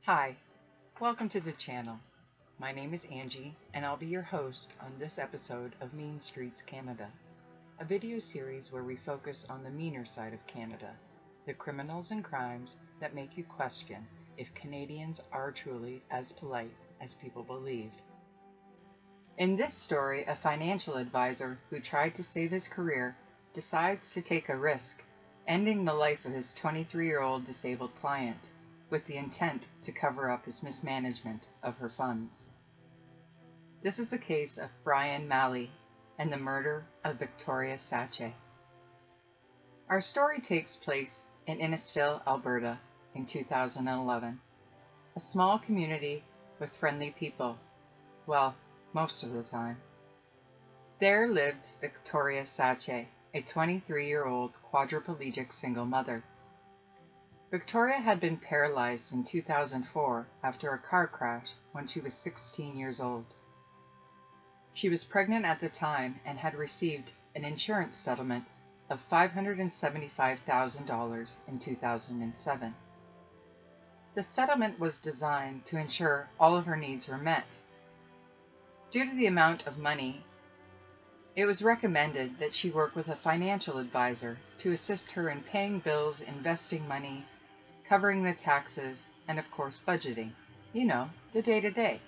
Hi, welcome to the channel. My name is Angie and I'll be your host on this episode of Mean Streets Canada, a video series where we focus on the meaner side of Canada, the criminals and crimes that make you question if Canadians are truly as polite as people believe. In this story, a financial advisor who tried to save his career decides to take a risk, ending the life of his 23-year-old disabled client, with the intent to cover up his mismanagement of her funds. This is the case of Brian Malley and the murder of Victoria Shachtay. Our story takes place in Innisfail, Alberta in 2011, a small community with friendly people, well, most of the time. There lived Victoria Shachtay, a 23-year-old quadriplegic single mother. Victoria had been paralyzed in 2004 after a car crash when she was 16 years old. She was pregnant at the time and had received an insurance settlement of $575,000 in 2007. The settlement was designed to ensure all of her needs were met. Due to the amount of money, it was recommended that she work with a financial advisor to assist her in paying bills, investing money, covering the taxes, and of course budgeting. You know, the day-to-day.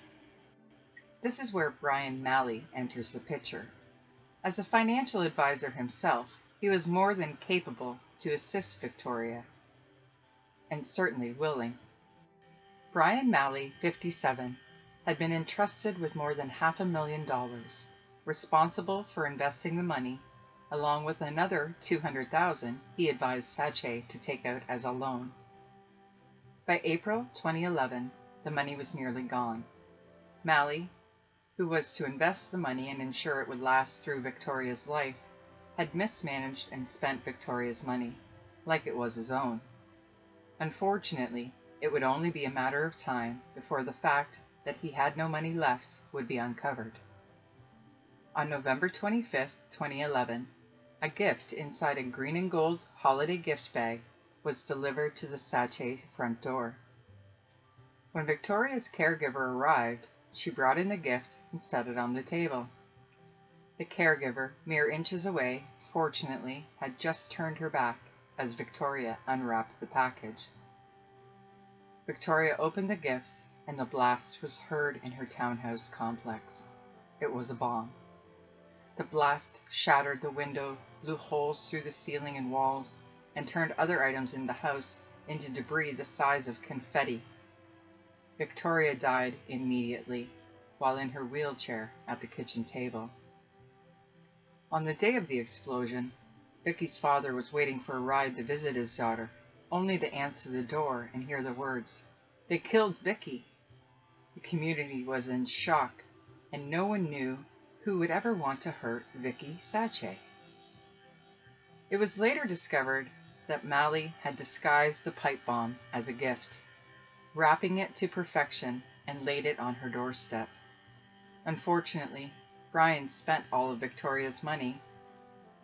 This is where Brian Malley enters the picture. As a financial advisor himself, he was more than capable to assist Victoria, and certainly willing. Brian Malley, 57, had been entrusted with more than $500,000, responsible for investing the money, along with another $200,000 he advised Shachtay to take out as a loan. By April 2011, the money was nearly gone. Malley, who was to invest the money and ensure it would last through Victoria's life, had mismanaged and spent Victoria's money, like it was his own. Unfortunately, it would only be a matter of time before the fact that he had no money left would be uncovered. On November 25, 2011, a gift inside a green and gold holiday gift bag was delivered to the Shachtay front door. When Victoria's caregiver arrived, she brought in the gift and set it on the table. The caregiver, mere inches away, fortunately, had just turned her back as Victoria unwrapped the package. Victoria opened the gift and the blast was heard in her townhouse complex. It was a bomb. The blast shattered the window, blew holes through the ceiling and walls, and turned other items in the house into debris the size of confetti. Victoria died immediately, while in her wheelchair at the kitchen table. On the day of the explosion, Vicky's father was waiting for a ride to visit his daughter, only to answer the door and hear the words, "They killed Vicky." The community was in shock, and no one knew who would ever want to hurt Vicky Shachtay. It was later discovered that Malley had disguised the pipe bomb as a gift, wrapping it to perfection and laid it on her doorstep. Unfortunately, Brian spent all of Victoria's money,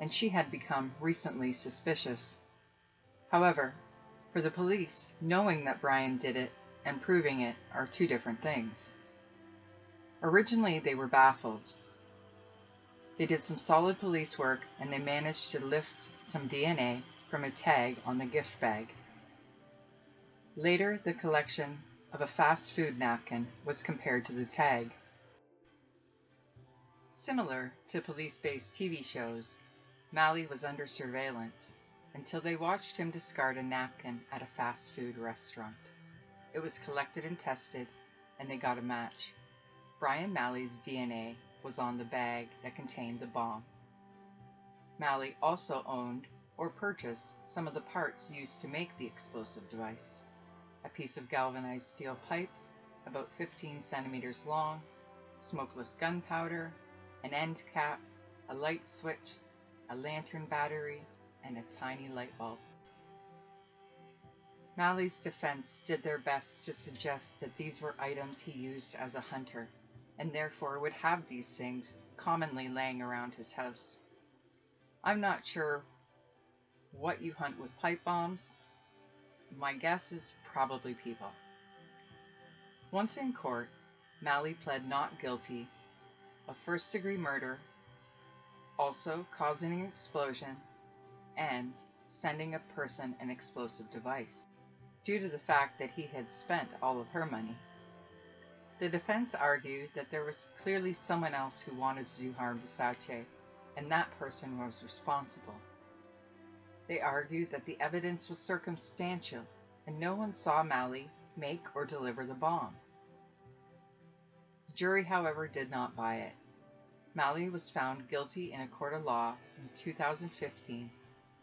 and she had become recently suspicious. However, for the police, knowing that Brian did it and proving it are two different things. Originally, they were baffled. They did some solid police work and they managed to lift some DNA from a tag on the gift bag. Later, the collection of a fast food napkin was compared to the tag. Similar to police-based TV shows, Malley was under surveillance until they watched him discard a napkin at a fast food restaurant. It was collected and tested, and they got a match. Brian Malley's DNA was on the bag that contained the bomb. Malley also owned or purchased some of the parts used to make the explosive device. A piece of galvanized steel pipe, about 15 centimeters long, smokeless gunpowder, an end cap, a light switch, a lantern battery, and a tiny light bulb. Malley's defense did their best to suggest that these were items he used as a hunter, and therefore would have these things commonly laying around his house. I'm not sure what you hunt with pipe bombs. My guess is probably people. Once in court, Malley pled not guilty of first-degree murder, also causing an explosion, and sending a person an explosive device, due to the fact that he had spent all of her money. The defense argued that there was clearly someone else who wanted to do harm to Shachtay, and that person was responsible. They argued that the evidence was circumstantial, and no one saw Malley make or deliver the bomb. The jury, however, did not buy it. Malley was found guilty in a court of law in 2015,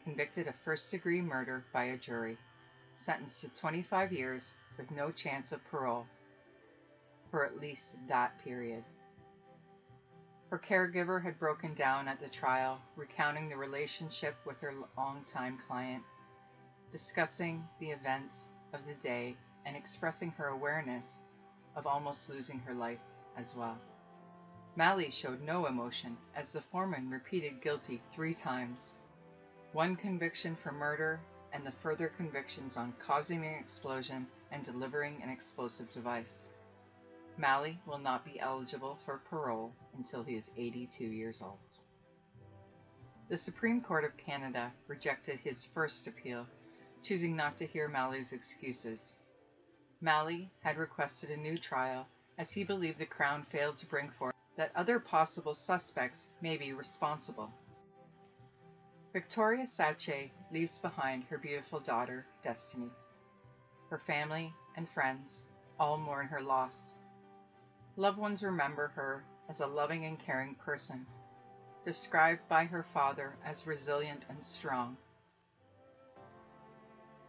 convicted of first-degree murder by a jury, sentenced to 25 years with no chance of parole for at least that period. Her caregiver had broken down at the trial, recounting the relationship with her longtime client, discussing the events of the day, and expressing her awareness of almost losing her life as well. Malley showed no emotion as the foreman repeated guilty 3 times, 1 conviction for murder and the further convictions on causing an explosion and delivering an explosive device. Malley will not be eligible for parole until he is 82 years old. The Supreme Court of Canada rejected his first appeal, choosing not to hear Malley's excuses. Malley had requested a new trial as he believed the Crown failed to bring forth that other possible suspects may be responsible. Victoria Shachtay leaves behind her beautiful daughter, Destiny. Her family and friends all mourn her loss. Loved ones remember her as a loving and caring person, described by her father as resilient and strong.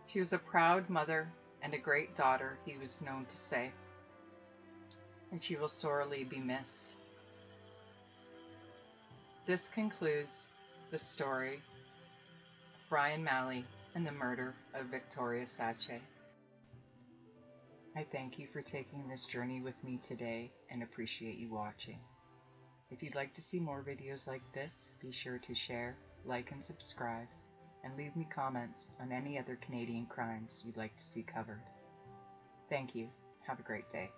She was a proud mother and a great daughter, he was known to say, and she will sorely be missed. This concludes the story of Brian Malley and the murder of Victoria Shachtay. I thank you for taking this journey with me today and appreciate you watching. If you'd like to see more videos like this, be sure to share, like, and subscribe, and leave me comments on any other Canadian crimes you'd like to see covered. Thank you. Have a great day.